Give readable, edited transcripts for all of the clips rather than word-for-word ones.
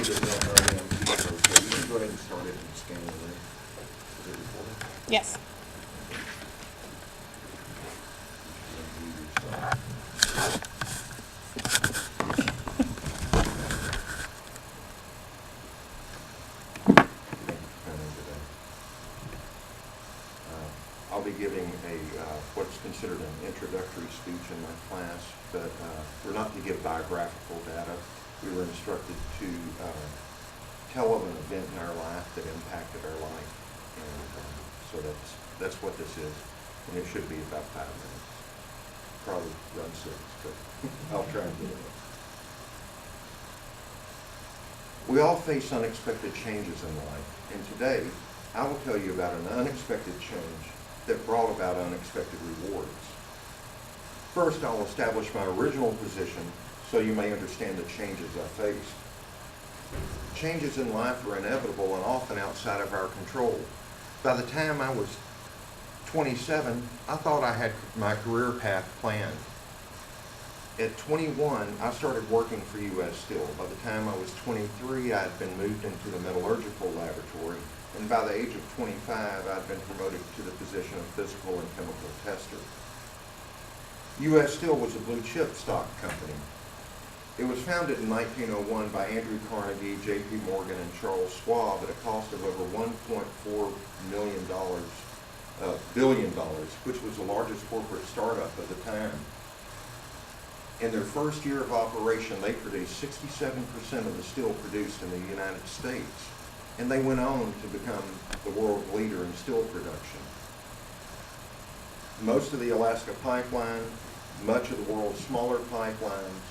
you that don't know me, I'm Keith Brossett. You can go ahead and start it and scan the link. Is it recording? Yes. I'll be giving what's considered an introductory speech in my class, but we're not to give biographical data. We were instructed to tell of an event in our life that impacted our life, and so that's what this is, and it should be about 5 minutes. Probably run 6, but I'll try and get it. We all face unexpected changes in life, and today I will tell you about an unexpected change that brought about unexpected rewards. First, I'll establish my original position so you may understand the changes I faced. Changes in life are inevitable and often outside of our control. By the time I was 27, I thought I had my career path planned. At 21, I started working for U.S. Steel. By the time I was 23, I had been moved into the metallurgical laboratory, and by the age of 25, I'd been promoted to the position of physical and chemical tester. U.S. Steel was a blue chip stock company. It was founded in 1901 by Andrew Carnegie, J.P. Morgan, and Charles Schwab at a cost of over $1.4 billion, which was the largest corporate startup of the time. In their first year of operation, they produced 67% of the steel produced in the United States, and they went on to become the world leader in steel production. Most of the Alaska pipeline, much of the world's smaller pipelines,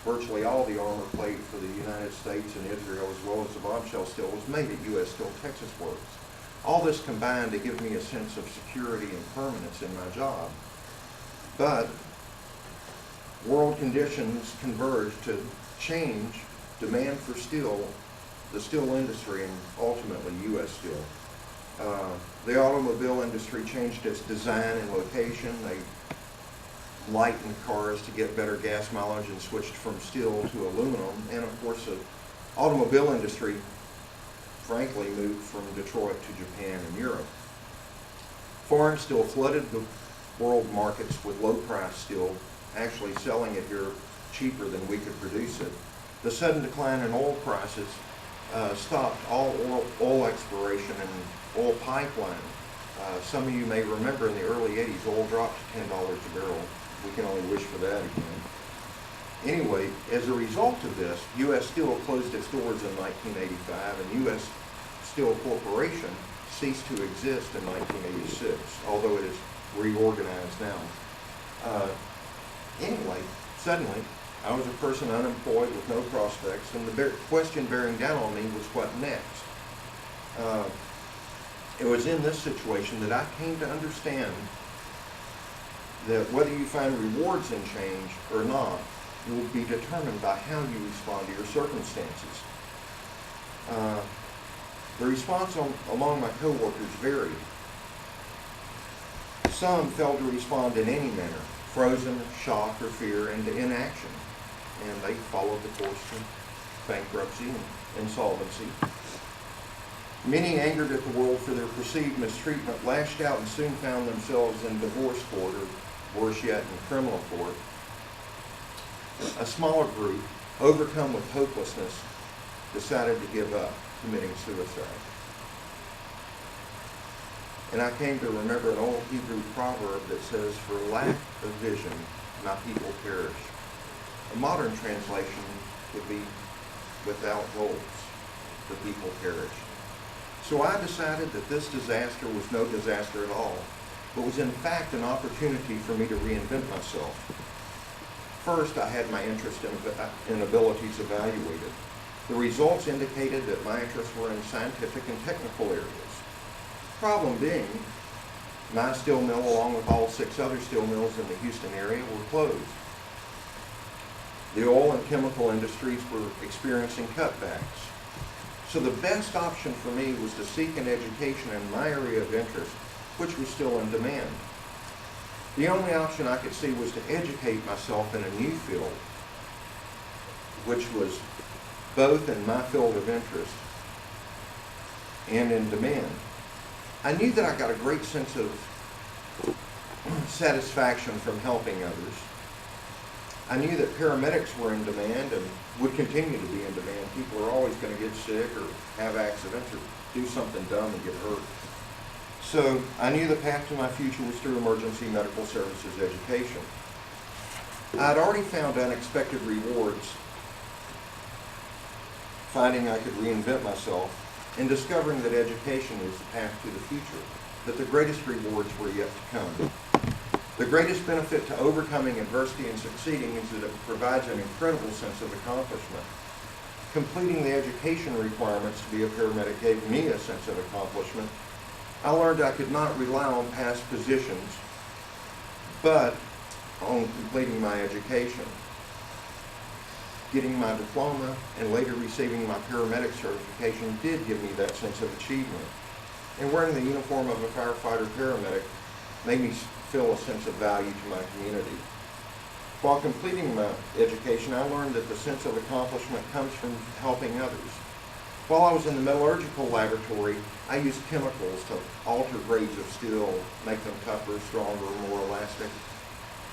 virtually all the armor plate for the United States and Israel, as well as the bombshell steel, was made at U.S. Steel Texas Works. All this combined to give me a sense of security and permanence in my job. But world conditions converged to change demand for steel, the steel industry, and ultimately U.S. Steel. The automobile industry changed its design and location. They lightened cars to get better gas mileage and switched from steel to aluminum. And of course, the automobile industry, frankly, moved from Detroit to Japan and Europe. Foreign steel flooded the world markets with low-priced steel, actually selling it here cheaper than we could produce it. The sudden decline in oil prices stopped all oil exploration and oil pipeline. Some of you may remember in the early 80s, oil dropped to $10 a barrel. We can only wish for that again. Anyway, as a result of this, U.S. Steel closed its doors in 1985, and U.S. Steel Corporation ceased to exist in 1986, although it is reorganized now. Anyway, suddenly, I was a person unemployed with no prospects, and the question bearing down on me was what next? It was in this situation that I came to understand that whether you find rewards in change or not will be determined by how you respond to your circumstances. The response among my coworkers varied. Some failed to respond in any manner, frozen, shock, or fear, into inaction, and they followed the course to bankruptcy and insolvency. Many, angered at the world for their perceived mistreatment, lashed out and soon found themselves in divorce court, or worse yet, in criminal court. A smaller group, overcome with hopelessness, decided to give up, committing suicide. And I came to remember an old Hebrew proverb that says, "For lack of vision, my people perish." A modern translation would be, "Without goals, the people perish." So I decided that this disaster was no disaster at all, but was in fact an opportunity for me to reinvent myself. First, I had my interest in abilities evaluated. The results indicated that my interests were in scientific and technical areas. Problem being, my steel mill, along with all 6 other steel mills in the Houston area, were closed. The oil and chemical industries were experiencing cutbacks. So the best option for me was to seek an education in my area of interest, which was still in demand. The only option I could see was to educate myself in a new field, which was both in my field of interest and in demand. I knew that I got a great sense of satisfaction from helping others. I knew that paramedics were in demand and would continue to be in demand. People are always going to get sick or have accidents or do something dumb and get hurt. So I knew the path to my future was through emergency medical services education. I'd already found unexpected rewards, finding I could reinvent myself, and discovering that education was the path to the future, that the greatest rewards were yet to come. The greatest benefit to overcoming adversity and succeeding is that it provides an incredible sense of accomplishment. Completing the education requirements to be a paramedic gave me a sense of accomplishment. I learned I could not rely on past positions, but on completing my education. Getting my diploma and later receiving my paramedic certification did give me that sense of achievement. And wearing the uniform of a firefighter paramedic made me feel a sense of value to my community. While completing my education, I learned that the sense of accomplishment comes from helping others. While I was in the metallurgical laboratory, I used chemicals to alter grades of steel, make them tougher, stronger, more elastic.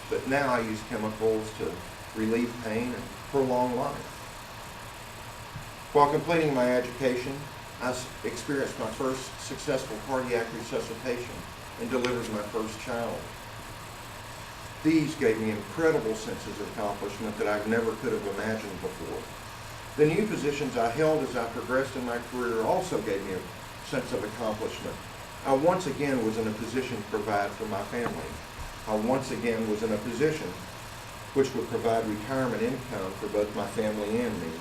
But now I use chemicals to relieve pain and prolong life. While completing my education, I experienced my first successful cardiac resuscitation and delivered my first child. These gave me incredible senses of accomplishment that I never could have imagined before. The new positions I held as I progressed in my career also gave me a sense of accomplishment. I once again was in a position to provide for my family. I once again was in a position which would provide retirement income for both my family and me.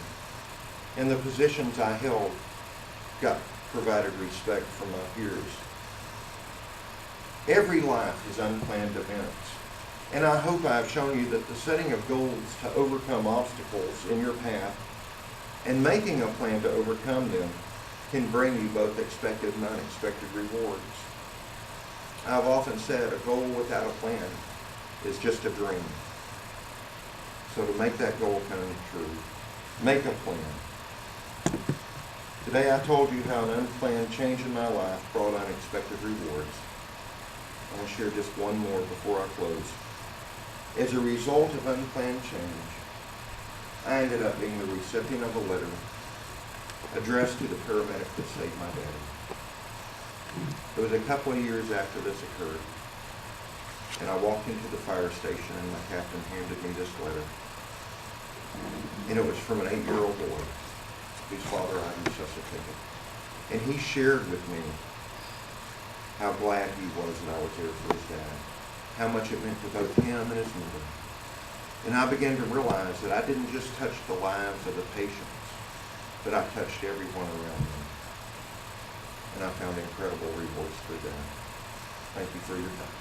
And the positions I held provided respect from my peers. Every life is unplanned events. And I hope I have shown you that the setting of goals to overcome obstacles in your path and making a plan to overcome them can bring you both expected and unexpected rewards. I've often said a goal without a plan is just a dream. So to make that goal come true, make a plan. Today I told you how an unplanned change in my life brought unexpected rewards. I want to share just one more before I close. As a result of unplanned change, I ended up being the recipient of a letter addressed to the paramedic that saved my daddy. It was a couple of years after this occurred, and I walked into the fire station and my captain handed me this letter. And it was from an 8-year-old boy whose father I resuscitated. And he shared with me how glad he was that I was there for his dad, how much it meant to both him and his mother. And I began to realize that I didn't just touch the lives of the patients, but I touched everyone around them. And I found incredible rewards through that. Thank you for your time.